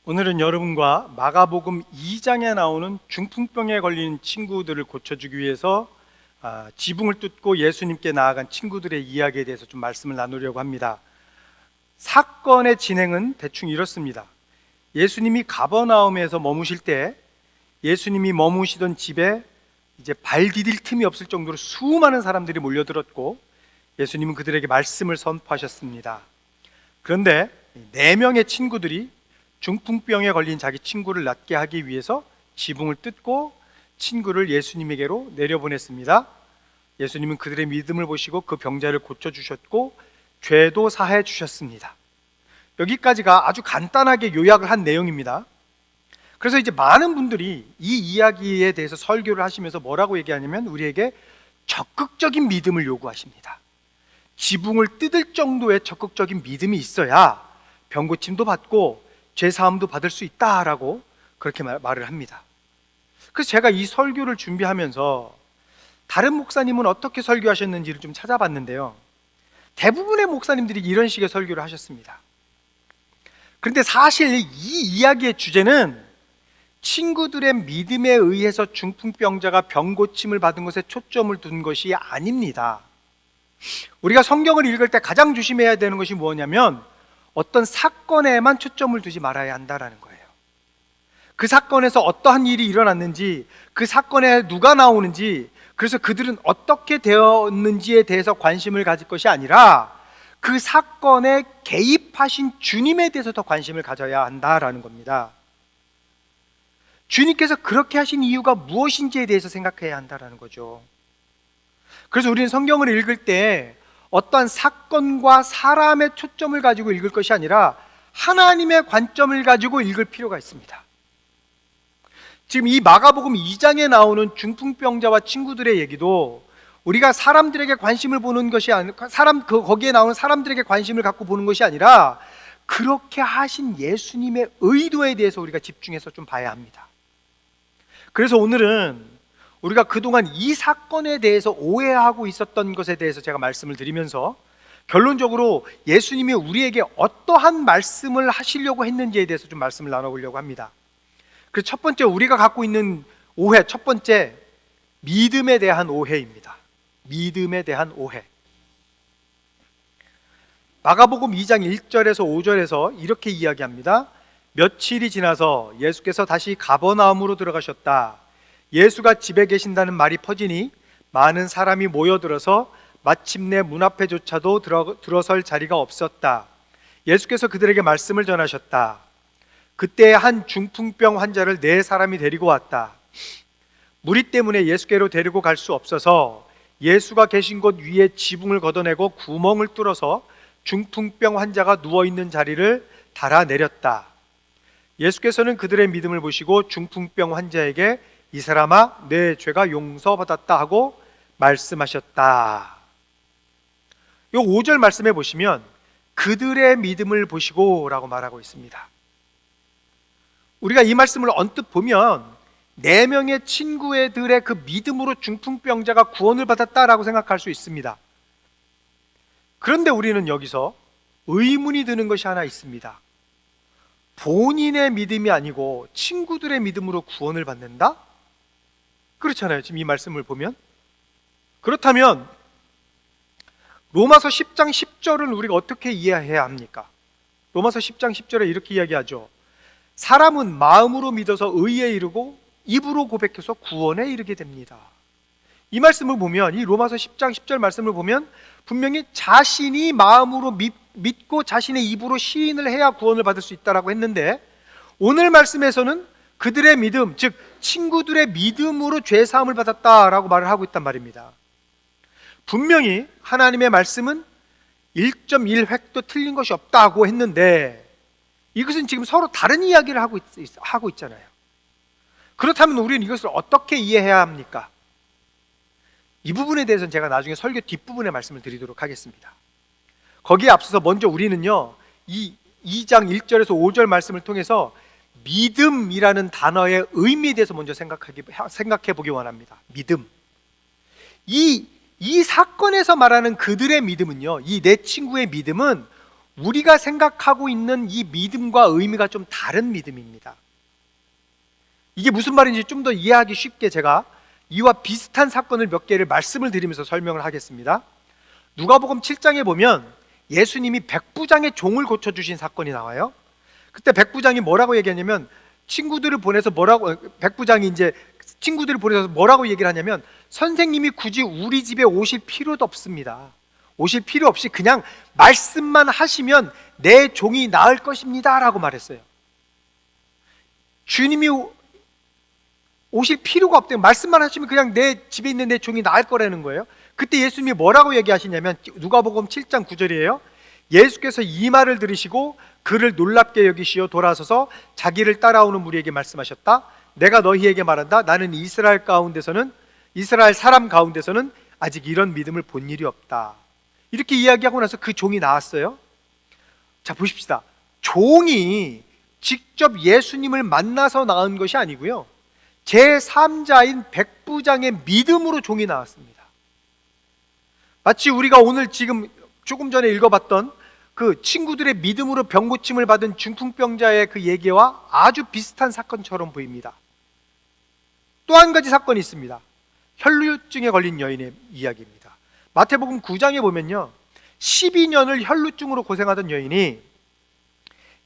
오늘은 여러분과 마가복음 2장에 나오는 중풍병에 걸린 친구들을 고쳐주기 위해서 지붕을 뚫고 예수님께 나아간 친구들의 이야기에 대해서 좀 말씀을 나누려고 합니다. 사건의 진행은 대충 이렇습니다. 예수님이 가버나움에서 머무실 때 예수님이 머무시던 집에 이제 발 디딜 틈이 없을 정도로 수많은 사람들이 몰려들었고 예수님은 그들에게 말씀을 선포하셨습니다. 그런데 4명의 친구들이 중풍병에 걸린 자기 친구를 낫게 하기 위해서 지붕을 뜯고 친구를 예수님에게로 내려보냈습니다. 예수님은 그들의 믿음을 보시고 그 병자를 고쳐주셨고 죄도 사해 주셨습니다. 여기까지가 아주 간단하게 요약을 한 내용입니다. 그래서 이제 많은 분들이 이 이야기에 대해서 설교를 하시면서 뭐라고 얘기하냐면 우리에게 적극적인 믿음을 요구하십니다. 지붕을 뜯을 정도의 적극적인 믿음이 있어야 병고침도 받고 죄사함도 받을 수 있다라고 그렇게 말을 합니다. 그래서 제가 이 설교를 준비하면서 다른 목사님은 어떻게 설교하셨는지를 좀 찾아봤는데요, 대부분의 목사님들이 이런 식의 설교를 하셨습니다. 그런데 사실 이 이야기의 주제는 친구들의 믿음에 의해서 중풍병자가 병고침을 받은 것에 초점을 둔 것이 아닙니다. 우리가 성경을 읽을 때 가장 조심해야 되는 것이 뭐냐면 어떤 사건에만 초점을 두지 말아야 한다는 거예요. 그 사건에서 어떠한 일이 일어났는지, 그 사건에 누가 나오는지, 그래서 그들은 어떻게 되었는지에 대해서 관심을 가질 것이 아니라 그 사건에 개입하신 주님에 대해서 더 관심을 가져야 한다라는 겁니다. 주님께서 그렇게 하신 이유가 무엇인지에 대해서 생각해야 한다라는 거죠. 그래서 우리는 성경을 읽을 때 어떠한 사건과 사람의 초점을 가지고 읽을 것이 아니라 하나님의 관점을 가지고 읽을 필요가 있습니다. 지금 이 마가복음 2장에 나오는 중풍병자와 친구들의 얘기도 우리가 사람들에게 관심을 보는 것이 아니라 거기에 나오는 사람들에게 관심을 갖고 보는 것이 아니라 그렇게 하신 예수님의 의도에 대해서 우리가 집중해서 좀 봐야 합니다. 그래서 오늘은 우리가 그동안 이 사건에 대해서 오해하고 있었던 것에 대해서 제가 말씀을 드리면서 결론적으로 예수님이 우리에게 어떠한 말씀을 하시려고 했는지에 대해서 좀 말씀을 나눠보려고 합니다. 그래서 첫 번째 우리가 갖고 있는 오해, 첫 번째 믿음에 대한 오해입니다. 믿음에 대한 오해. 마가복음 2장 1절에서 5절에서 이렇게 이야기합니다. 며칠이 지나서 예수께서 다시 가버나움으로 들어가셨다. 예수가 집에 계신다는 말이 퍼지니 많은 사람이 모여들어서 마침내 문 앞에조차도 들어설 자리가 없었다. 예수께서 그들에게 말씀을 전하셨다. 그때 한 중풍병 환자를 4사람이 데리고 왔다. 무리 때문에 예수께로 데리고 갈 수 없어서 예수가 계신 곳 위에 지붕을 걷어내고 구멍을 뚫어서 중풍병 환자가 누워있는 자리를 달아내렸다. 예수께서는 그들의 믿음을 보시고 중풍병 환자에게 이 사람아, 내 죄가 용서받았다 하고 말씀하셨다. 이 5절 말씀해 보시면 그들의 믿음을 보시고 라고 말하고 있습니다. 우리가 이 말씀을 언뜻 보면 4명의 친구들의 그 믿음으로 중풍병자가 구원을 받았다라고 생각할 수 있습니다. 그런데 우리는 여기서 의문이 드는 것이 하나 있습니다. 본인의 믿음이 아니고 친구들의 믿음으로 구원을 받는다? 그렇잖아요. 지금 이 말씀을 보면. 그렇다면 로마서 10장 10절은 우리가 어떻게 이해해야 합니까? 로마서 10장 10절에 이렇게 이야기하죠. 사람은 마음으로 믿어서 의에 이르고 입으로 고백해서 구원에 이르게 됩니다. 이 말씀을 보면, 이 로마서 10장 10절 말씀을 보면 분명히 자신이 마음으로 믿고 자신의 입으로 시인을 해야 구원을 받을 수 있다라고 했는데, 오늘 말씀에서는 그들의 믿음, 즉 친구들의 믿음으로 죄사함을 받았다라고 말을 하고 있단 말입니다. 분명히 하나님의 말씀은 1.1획도 틀린 것이 없다고 했는데 이것은 지금 서로 다른 이야기를 하고 있잖아요. 그렇다면 우리는 이것을 어떻게 이해해야 합니까? 이 부분에 대해서는 제가 나중에 설교 뒷부분에 말씀을 드리도록 하겠습니다. 거기에 앞서서 먼저 우리는요, 이 2장 1절에서 5절 말씀을 통해서 믿음이라는 단어의 의미에 대해서 먼저 생각해 보기 원합니다. 믿음. 이 사건에서 말하는 그들의 믿음은요, 이 4 친구의 믿음은 우리가 생각하고 있는 이 믿음과 의미가 좀 다른 믿음입니다. 이게 무슨 말인지 좀 더 이해하기 쉽게 제가 이와 비슷한 사건을 몇 개를 말씀을 드리면서 설명을 하겠습니다. 누가복음 7장에 보면 예수님이 백부장의 종을 고쳐주신 사건이 나와요. 그때 백부장이 뭐라고 얘기하냐면, 백부장이 이제 친구들을 보내서 뭐라고 얘기를 하냐면, 선생님이 굳이 우리 집에 오실 필요도 없습니다. 오실 필요 없이 그냥 말씀만 하시면 내 종이 나을 것입니다 라고 말했어요. 주님이 오실 필요가 없대요. 말씀만 하시면 그냥 내 집에 있는 내 종이 나을 거라는 거예요. 그때 예수님이 뭐라고 얘기하시냐면, 누가복음 7장 9절이에요. 예수께서 이 말을 들으시고 그를 놀랍게 여기시어 돌아서서 자기를 따라오는 무리에게 말씀하셨다. 내가 너희에게 말한다. 나는 이스라엘 사람 가운데서는 아직 이런 믿음을 본 일이 없다. 이렇게 이야기하고 나서 그 종이 나왔어요. 자, 보십시다. 종이 직접 예수님을 만나서 나온 것이 아니고요, 제3자인 백부장의 믿음으로 종이 나왔습니다. 마치 우리가 오늘 지금 조금 전에 읽어봤던 그 친구들의 믿음으로 병 고침을 받은 중풍병자의 그 얘기와 아주 비슷한 사건처럼 보입니다. 또 한 가지 사건이 있습니다. 혈루증에 걸린 여인의 이야기입니다. 마태복음 9장에 보면요, 12년을 혈루증으로 고생하던 여인이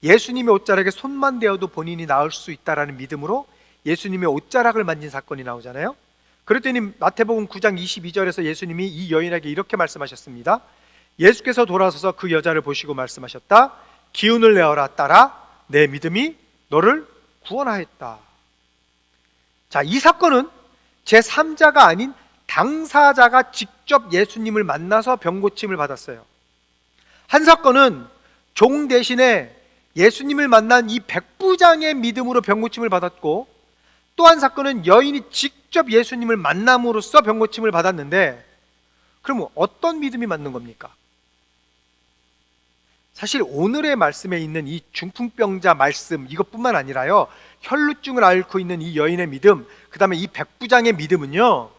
예수님의 옷자락에 손만 대어도 본인이 나을 수 있다라는 믿음으로 예수님의 옷자락을 만진 사건이 나오잖아요. 그랬더니 마태복음 9장 22절에서 예수님이 이 여인에게 이렇게 말씀하셨습니다. 예수께서 돌아서서 그 여자를 보시고 말씀하셨다. 기운을 내어라, 딸아, 내 믿음이 너를 구원하였다. 자, 이 사건은 제3자가 아닌 당사자가 직접 예수님을 만나서 병고침을 받았어요. 한 사건은 종 대신에 예수님을 만난 이 백부장의 믿음으로 병고침을 받았고, 또 한 사건은 여인이 직접 예수님을 만남으로써 병고침을 받았는데, 그럼 어떤 믿음이 맞는 겁니까? 사실 오늘의 말씀에 있는 이 중풍병자 말씀, 이것뿐만 아니라요, 혈루증을 앓고 있는 이 여인의 믿음, 그 다음에 이 백부장의 믿음은요,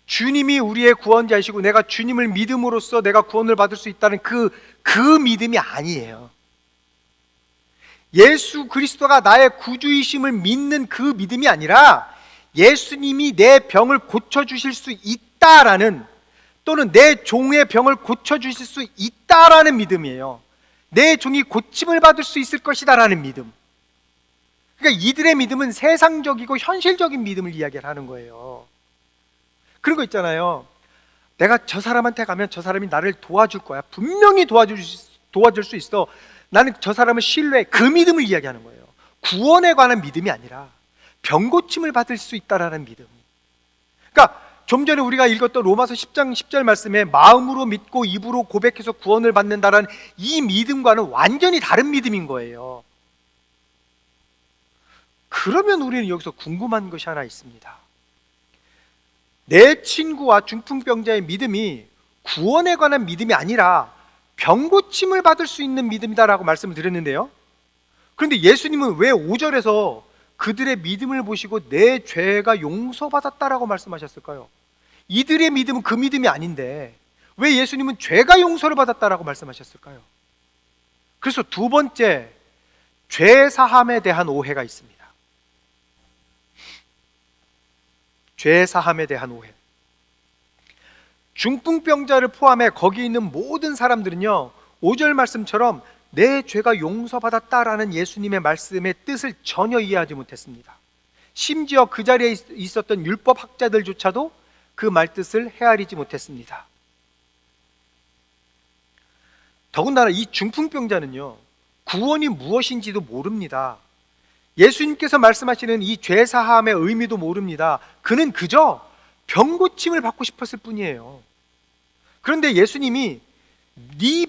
주님이 우리의 구원자이시고 내가 주님을 믿음으로써 내가 구원을 받을 수 있다는 그 믿음이 아니에요. 예수 그리스도가 나의 구주이심을 믿는 그 믿음이 아니라 예수님이 내 병을 고쳐주실 수 있다라는, 또는 내 종의 병을 고쳐주실 수 있다라는 믿음이에요. 내 종이 고침을 받을 수 있을 것이다라는 믿음. 그러니까 이들의 믿음은 세상적이고 현실적인 믿음을 이야기를 하는 거예요. 그런 거 있잖아요. 내가 저 사람한테 가면 저 사람이 나를 도와줄 거야. 분명히 도와줄 수 있어. 나는 저 사람을 신뢰해. 그 믿음을 이야기하는 거예요. 구원에 관한 믿음이 아니라 병고침을 받을 수 있다라는 믿음. 그러니까 좀 전에 우리가 읽었던 로마서 10장 10절 말씀에 마음으로 믿고 입으로 고백해서 구원을 받는다라는 이 믿음과는 완전히 다른 믿음인 거예요. 그러면 우리는 여기서 궁금한 것이 하나 있습니다. 내 친구와 중풍병자의 믿음이 구원에 관한 믿음이 아니라 병고침을 받을 수 있는 믿음이다라고 말씀을 드렸는데요, 그런데 예수님은 왜 5절에서 그들의 믿음을 보시고 내 죄가 용서받았다라고 말씀하셨을까요? 이들의 믿음은 그 믿음이 아닌데 왜 예수님은 죄가 용서를 받았다라고 말씀하셨을까요? 그래서 두 번째, 죄 사함에 대한 오해가 있습니다. 죄 사함에 대한 오해. 중풍병자를 포함해 거기 있는 모든 사람들은요, 5절 말씀처럼 내 죄가 용서받았다라는 예수님의 말씀의 뜻을 전혀 이해하지 못했습니다. 심지어 그 자리에 있었던 율법학자들조차도 그 말뜻을 헤아리지 못했습니다. 더군다나 이 중풍병자는요, 구원이 무엇인지도 모릅니다. 예수님께서 말씀하시는 이 죄사함의 의미도 모릅니다. 그는 그저 병고침을 받고 싶었을 뿐이에요. 그런데 예수님이 네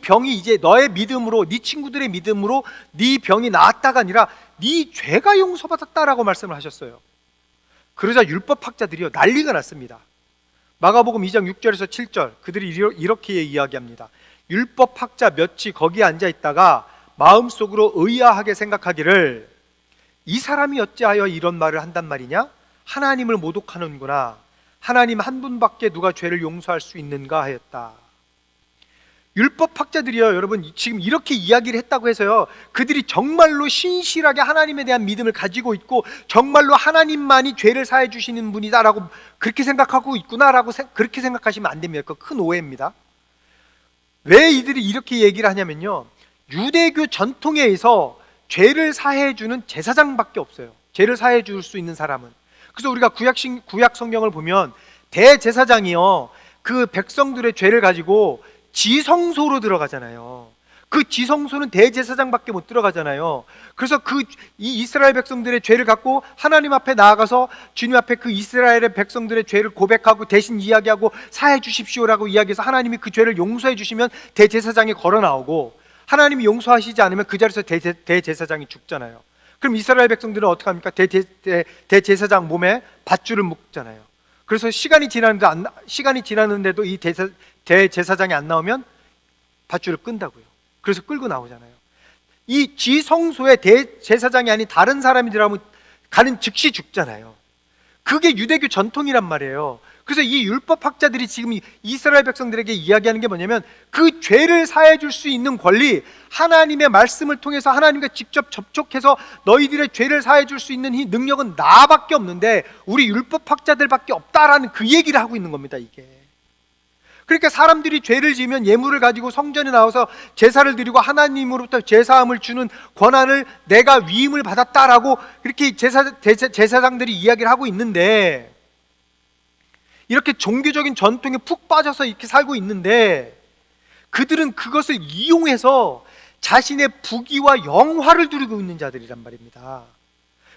병이 이제 너의 믿음으로, 네 친구들의 믿음으로 네 병이 나았다가 아니라 네 죄가 용서받았다라고 말씀을 하셨어요. 그러자 율법학자들이요, 난리가 났습니다. 마가복음 2장 6절에서 7절, 그들이 이렇게 이야기합니다. 율법학자 몇이 거기에 앉아있다가 마음속으로 의아하게 생각하기를, 이 사람이 어찌하여 이런 말을 한단 말이냐? 하나님을 모독하는구나. 하나님 한 분밖에 누가 죄를 용서할 수 있는가 하였다. 율법학자들이요, 여러분, 지금 이렇게 이야기를 했다고 해서요, 그들이 정말로 신실하게 하나님에 대한 믿음을 가지고 있고 정말로 하나님만이 죄를 사해 주시는 분이다라고 그렇게 생각하고 있구나라고 그렇게 생각하시면 안 됩니다. 그거 큰 오해입니다. 왜 이들이 이렇게 얘기를 하냐면요, 유대교 전통에 의해서 죄를 사해 주는 제사장밖에 없어요. 죄를 사해 줄 수 있는 사람은. 그래서 우리가 구약 성경을 보면 대제사장이요, 그 백성들의 죄를 가지고 지성소로 들어가잖아요. 그 지성소는 대제사장밖에 못 들어가잖아요. 그래서 이 이스라엘 백성들의 죄를 갖고 하나님 앞에 나아가서 주님 앞에 그 이스라엘의 백성들의 죄를 고백하고 대신 이야기하고 사해 주십시오라고 이야기해서 하나님이 그 죄를 용서해 주시면 대제사장이 걸어 나오고, 하나님이 용서하시지 않으면 그 자리에서 대제사장이 죽잖아요. 그럼 이스라엘 백성들은 어떻게 합니까? 대제사장 몸에 밧줄을 묶잖아요. 그래서 시간이 지났는데도 이 대제사장이 안 나오면 밧줄을 끈다고요. 그래서 끌고 나오잖아요. 이 지성소에 대제사장이 아닌 다른 사람이 들어가면 가는 즉시 죽잖아요. 그게 유대교 전통이란 말이에요. 그래서 이 율법학자들이 지금 이스라엘 백성들에게 이야기하는 게 뭐냐면, 그 죄를 사해 줄 수 있는 권리, 하나님의 말씀을 통해서 하나님과 직접 접촉해서 너희들의 죄를 사해 줄 수 있는 이 능력은 나밖에 없는데 우리 율법학자들밖에 없다라는 그 얘기를 하고 있는 겁니다. 이게 그러니까 사람들이 죄를 지으면 예물을 가지고 성전에 나와서 제사를 드리고 하나님으로부터 제사함을 주는 권한을 내가 위임을 받았다라고 그렇게 제사장들이 이야기를 하고 있는데, 이렇게 종교적인 전통에 푹 빠져서 이렇게 살고 있는데, 그들은 그것을 이용해서 자신의 부귀와 영화를 누리고 있는 자들이란 말입니다.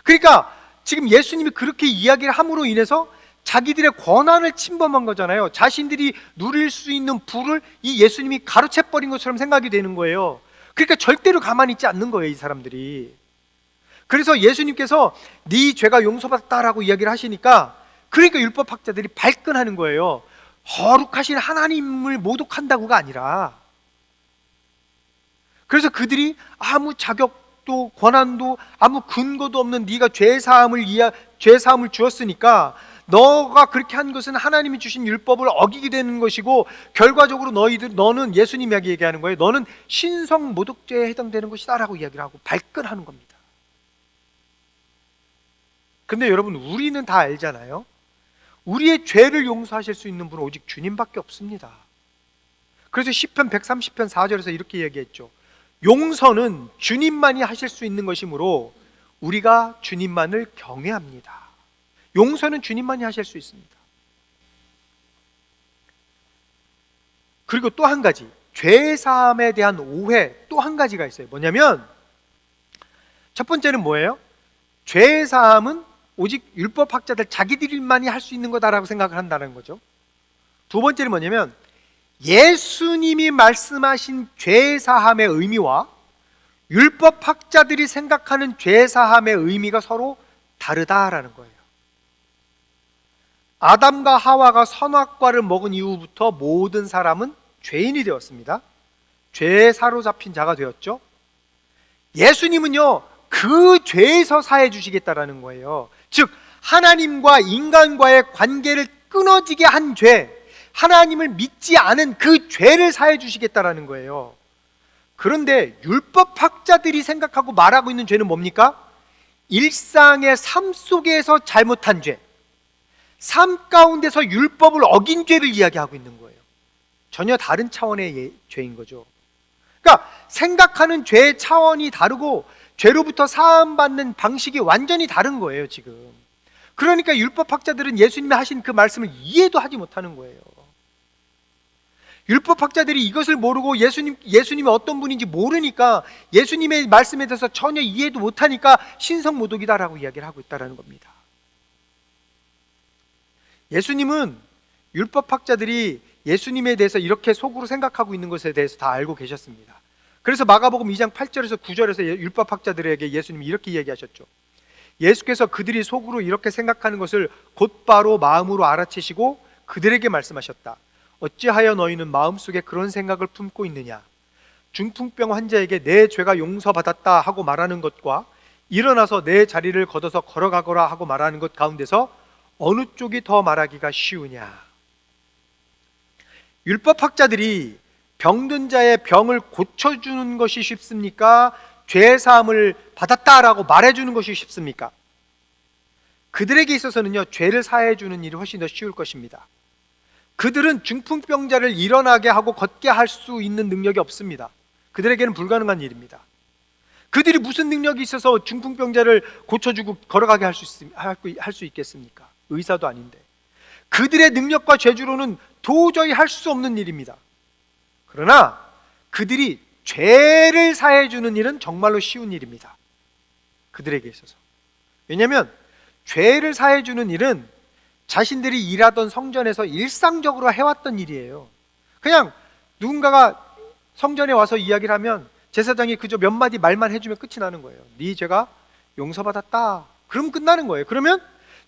그러니까 지금 예수님이 그렇게 이야기를 함으로 인해서 자기들의 권한을 침범한 거잖아요. 자신들이 누릴 수 있는 부를 이 예수님이 가로채버린 것처럼 생각이 되는 거예요. 그러니까 절대로 가만히 있지 않는 거예요, 이 사람들이. 그래서 예수님께서 네 죄가 용서받았다라고 이야기를 하시니까, 그러니까 율법학자들이 발끈하는 거예요. 거룩하신 하나님을 모독한다고가 아니라. 그래서 그들이 아무 자격도 권한도 아무 근거도 없는 네가 죄사함을 주었으니까 너가 그렇게 한 것은 하나님이 주신 율법을 어기게 되는 것이고, 결과적으로 너는 예수님이 얘기하는 거예요. 너는 신성 모독죄에 해당되는 것이다 라고 이야기를 하고 발끈하는 겁니다. 근데 여러분, 우리는 다 알잖아요. 우리의 죄를 용서하실 수 있는 분은 오직 주님밖에 없습니다. 그래서 시편 130편 4절에서 이렇게 얘기했죠. 용서는 주님만이 하실 수 있는 것이므로 우리가 주님만을 경외합니다. 용서는 주님만이 하실 수 있습니다. 그리고 또 한 가지, 죄사함에 대한 오해 또 한 가지가 있어요. 뭐냐면, 첫 번째는 뭐예요? 죄사함은 오직 율법학자들 자기들만이 할 수 있는 거다라고 생각을 한다는 거죠. 두 번째는 뭐냐면, 예수님이 말씀하신 죄사함의 의미와 율법학자들이 생각하는 죄사함의 의미가 서로 다르다라는 거예요. 아담과 하와가 선악과를 먹은 이후부터 모든 사람은 죄인이 되었습니다. 죄에 사로잡힌 자가 되었죠. 예수님은요, 그 죄에서 사해 주시겠다라는 거예요. 즉, 하나님과 인간과의 관계를 끊어지게 한 죄, 하나님을 믿지 않은 그 죄를 사해 주시겠다라는 거예요. 그런데 율법학자들이 생각하고 말하고 있는 죄는 뭡니까? 일상의 삶 속에서 잘못한 죄, 삶 가운데서 율법을 어긴 죄를 이야기하고 있는 거예요. 전혀 다른 차원의 죄인 거죠. 그러니까 생각하는 죄의 차원이 다르고 죄로부터 사함받는 방식이 완전히 다른 거예요, 지금. 그러니까 율법학자들은 예수님이 하신 그 말씀을 이해도 하지 못하는 거예요. 율법학자들이 이것을 모르고 예수님이 어떤 분인지 모르니까, 예수님의 말씀에 대해서 전혀 이해도 못하니까 신성모독이다라고 이야기를 하고 있다는 겁니다. 예수님은 율법학자들이 예수님에 대해서 이렇게 속으로 생각하고 있는 것에 대해서 다 알고 계셨습니다. 그래서 마가복음 2장 8절에서 9절에서 율법학자들에게 예수님이 이렇게 얘기하셨죠. 예수께서 그들이 속으로 이렇게 생각하는 것을 곧바로 마음으로 알아채시고 그들에게 말씀하셨다. 어찌하여 너희는 마음속에 그런 생각을 품고 있느냐? 중풍병 환자에게 내 죄가 용서받았다 하고 말하는 것과 일어나서 내 자리를 걷어서 걸어가거라 하고 말하는 것 가운데서 어느 쪽이 더 말하기가 쉬우냐? 율법학자들이 병든 자의 병을 고쳐주는 것이 쉽습니까? 죄사함을 받았다라고 말해주는 것이 쉽습니까? 그들에게 있어서는요, 죄를 사해주는 일이 훨씬 더 쉬울 것입니다. 그들은 중풍병자를 일어나게 하고 걷게 할 수 있는 능력이 없습니다. 그들에게는 불가능한 일입니다. 그들이 무슨 능력이 있어서 중풍병자를 고쳐주고 걸어가게 할 수 있겠습니까? 의사도 아닌데. 그들의 능력과 재주로는 도저히 할 수 없는 일입니다. 그러나 그들이 죄를 사해주는 일은 정말로 쉬운 일입니다. 그들에게 있어서. 왜냐하면 죄를 사해주는 일은 자신들이 일하던 성전에서 일상적으로 해왔던 일이에요. 그냥 누군가가 성전에 와서 이야기를 하면 제사장이 그저 몇 마디 말만 해주면 끝이 나는 거예요. 네 죄가 용서받았다. 그러면 끝나는 거예요. 그러면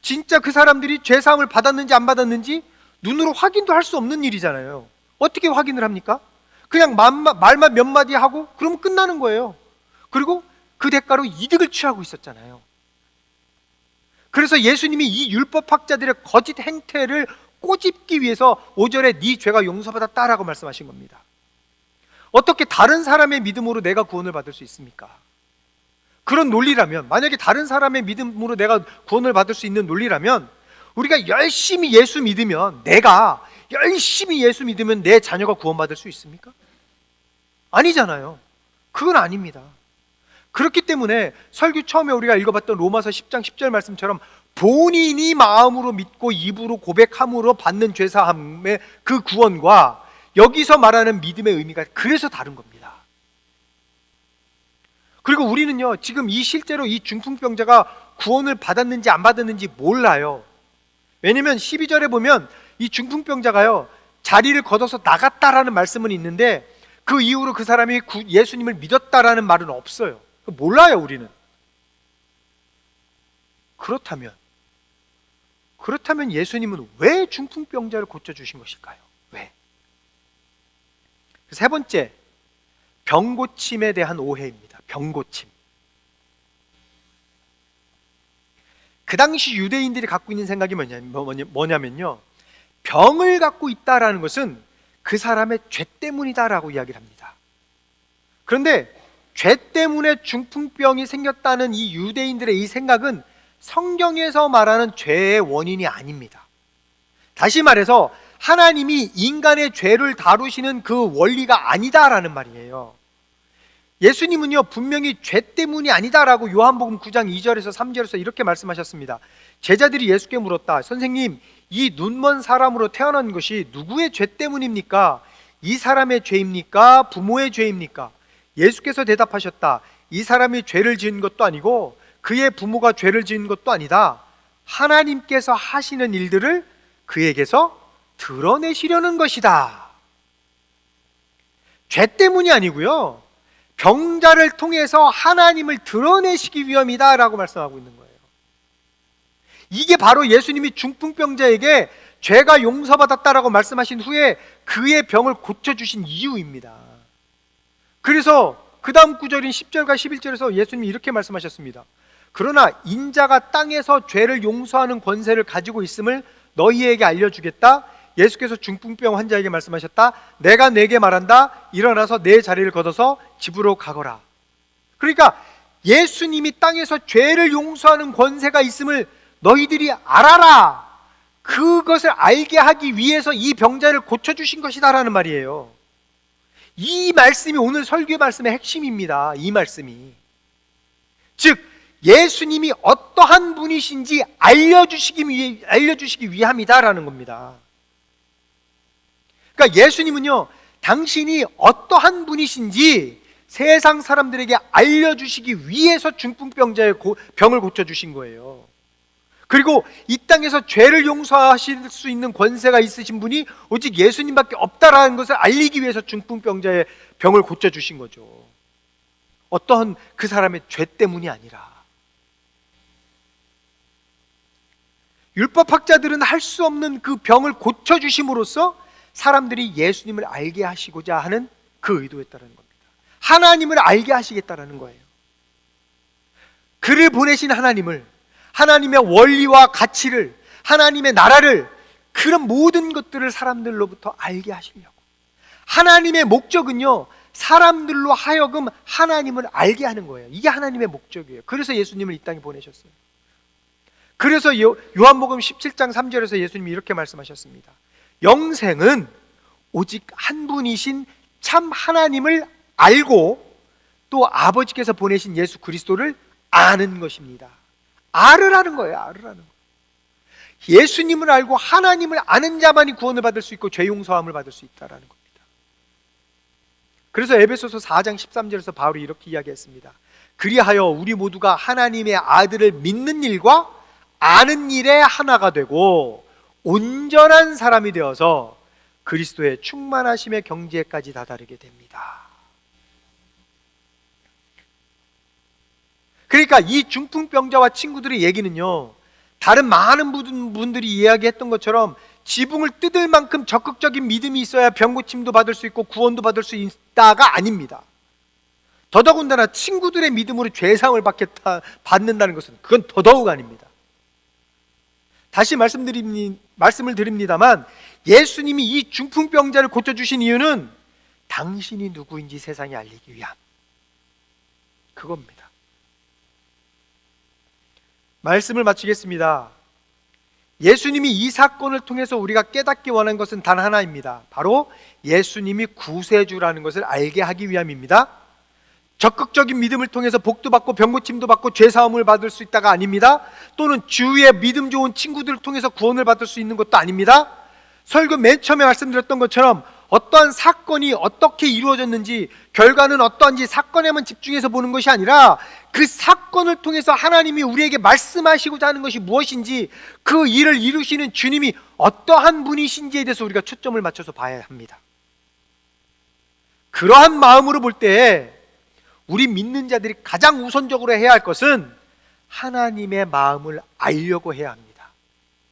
진짜 그 사람들이 죄사함을 받았는지 안 받았는지 눈으로 확인도 할 수 없는 일이잖아요. 어떻게 확인을 합니까? 그냥 말만 몇 마디 하고 그러면 끝나는 거예요. 그리고 그 대가로 이득을 취하고 있었잖아요. 그래서 예수님이 이 율법학자들의 거짓 행태를 꼬집기 위해서 5절에 네 죄가 용서받았다라고 말씀하신 겁니다. 어떻게 다른 사람의 믿음으로 내가 구원을 받을 수 있습니까? 그런 논리라면, 만약에 다른 사람의 믿음으로 내가 구원을 받을 수 있는 논리라면, 우리가 열심히 예수 믿으면, 내가 열심히 예수 믿으면 내 자녀가 구원받을 수 있습니까? 아니잖아요. 그건 아닙니다. 그렇기 때문에 설교 처음에 우리가 읽어봤던 로마서 10장 10절 말씀처럼 본인이 마음으로 믿고 입으로 고백함으로 받는 죄사함의 그 구원과 여기서 말하는 믿음의 의미가 그래서 다른 겁니다. 그리고 우리는요, 지금 실제로 이 중풍병자가 구원을 받았는지 안 받았는지 몰라요. 왜냐면 12절에 보면 이 중풍병자가요, 자리를 걷어서 나갔다라는 말씀은 있는데 그 이후로 그 사람이 예수님을 믿었다라는 말은 없어요. 몰라요, 우리는. 그렇다면 예수님은 왜 중풍병자를 고쳐주신 것일까요? 왜? 세 번째, 병고침에 대한 오해입니다. 병고침. 그 당시 유대인들이 갖고 있는 생각이 뭐냐면요, 병을 갖고 있다라는 것은 그 사람의 죄 때문이다라고 이야기를 합니다. 그런데 죄 때문에 중풍병이 생겼다는 이 유대인들의 이 생각은 성경에서 말하는 죄의 원인이 아닙니다. 다시 말해서 하나님이 인간의 죄를 다루시는 그 원리가 아니다라는 말이에요. 예수님은요, 분명히 죄 때문이 아니다라고 요한복음 9장 2절에서 3절에서 이렇게 말씀하셨습니다. 제자들이 예수께 물었다. 선생님, 이 눈먼 사람으로 태어난 것이 누구의 죄 때문입니까? 이 사람의 죄입니까? 부모의 죄입니까? 예수께서 대답하셨다. 이 사람이 죄를 지은 것도 아니고 그의 부모가 죄를 지은 것도 아니다. 하나님께서 하시는 일들을 그에게서 드러내시려는 것이다. 죄 때문이 아니고요, 병자를 통해서 하나님을 드러내시기 위함이다 라고 말씀하고 있는 거예요. 이게 바로 예수님이 중풍병자에게 죄가 용서받았다라고 말씀하신 후에 그의 병을 고쳐주신 이유입니다. 그래서 그 다음 구절인 10절과 11절에서 예수님이 이렇게 말씀하셨습니다. 그러나 인자가 땅에서 죄를 용서하는 권세를 가지고 있음을 너희에게 알려주겠다. 예수께서 중풍병 환자에게 말씀하셨다. 내가 네게 말한다. 일어나서 내 자리를 걷어서 집으로 가거라. 그러니까 예수님이 땅에서 죄를 용서하는 권세가 있음을 너희들이 알아라. 그것을 알게 하기 위해서 이 병자를 고쳐주신 것이다라는 말이에요. 이 말씀이 오늘 설교의 말씀의 핵심입니다. 이 말씀이. 즉 예수님이 어떠한 분이신지 알려주시기 위함이다라는 겁니다. 그러니까 예수님은요, 당신이 어떠한 분이신지 세상 사람들에게 알려주시기 위해서 중풍병자의 병을 고쳐주신 거예요. 그리고 이 땅에서 죄를 용서하실 수 있는 권세가 있으신 분이 오직 예수님밖에 없다라는 것을 알리기 위해서 중풍병자의 병을 고쳐주신 거죠. 어떠한 그 사람의 죄 때문이 아니라. 율법학자들은 할 수 없는 그 병을 고쳐주심으로써 사람들이 예수님을 알게 하시고자 하는 그 의도였다는 겁니다. 하나님을 알게 하시겠다라는 거예요. 그를 보내신 하나님을, 하나님의 원리와 가치를, 하나님의 나라를, 그런 모든 것들을 사람들로부터 알게 하시려고, 하나님의 목적은요, 사람들로 하여금 하나님을 알게 하는 거예요. 이게 하나님의 목적이에요. 그래서 예수님을 이 땅에 보내셨어요. 그래서 요한복음 17장 3절에서 예수님이 이렇게 말씀하셨습니다. 영생은 오직 한 분이신 참 하나님을 알고 또 아버지께서 보내신 예수 그리스도를 아는 것입니다. 알으라는 거예요. 알으라는 거예요. 예수님을 알고 하나님을 아는 자만이 구원을 받을 수 있고 죄 용서함을 받을 수 있다라는 겁니다. 그래서 에베소서 4장 13절에서 바울이 이렇게 이야기했습니다. 그리하여 우리 모두가 하나님의 아들을 믿는 일과 아는 일에 하나가 되고 온전한 사람이 되어서 그리스도의 충만하심의 경지에까지 다다르게 됩니다. 그러니까 이 중풍병자와 친구들의 얘기는요, 다른 많은 분들이 이야기했던 것처럼 지붕을 뜯을 만큼 적극적인 믿음이 있어야 병고침도 받을 수 있고 구원도 받을 수 있다가 아닙니다. 더더군다나 친구들의 믿음으로 죄사함을 받는다는 것은 그건 더더욱 아닙니다. 다시 말씀을 드립니다만 예수님이 이 중풍병자를 고쳐주신 이유는 당신이 누구인지 세상에 알리기 위함, 그겁니다. 말씀을 마치겠습니다. 예수님이 이 사건을 통해서 우리가 깨닫기 원한 것은 단 하나입니다. 바로 예수님이 구세주라는 것을 알게 하기 위함입니다. 적극적인 믿음을 통해서 복도 받고 병고침도 받고 죄사함을 받을 수 있다가 아닙니다. 또는 주위의 믿음 좋은 친구들을 통해서 구원을 받을 수 있는 것도 아닙니다. 설교 맨 처음에 말씀드렸던 것처럼 어떠한 사건이 어떻게 이루어졌는지, 결과는 어떠한지 사건에만 집중해서 보는 것이 아니라 그 사건을 통해서 하나님이 우리에게 말씀하시고자 하는 것이 무엇인지, 그 일을 이루시는 주님이 어떠한 분이신지에 대해서 우리가 초점을 맞춰서 봐야 합니다. 그러한 마음으로 볼 때 우리 믿는 자들이 가장 우선적으로 해야 할 것은 하나님의 마음을 알려고 해야 합니다.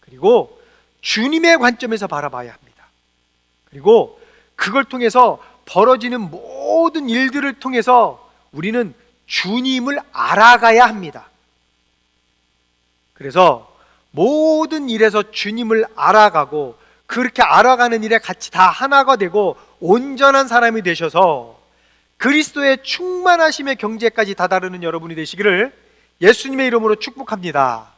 그리고 주님의 관점에서 바라봐야 합니다. 그리고 그걸 통해서 벌어지는 모든 일들을 통해서 우리는 주님을 알아가야 합니다. 그래서 모든 일에서 주님을 알아가고 그렇게 알아가는 일에 같이 다 하나가 되고 온전한 사람이 되셔서 그리스도의 충만하심의 경지에까지 다다르는 여러분이 되시기를 예수님의 이름으로 축복합니다.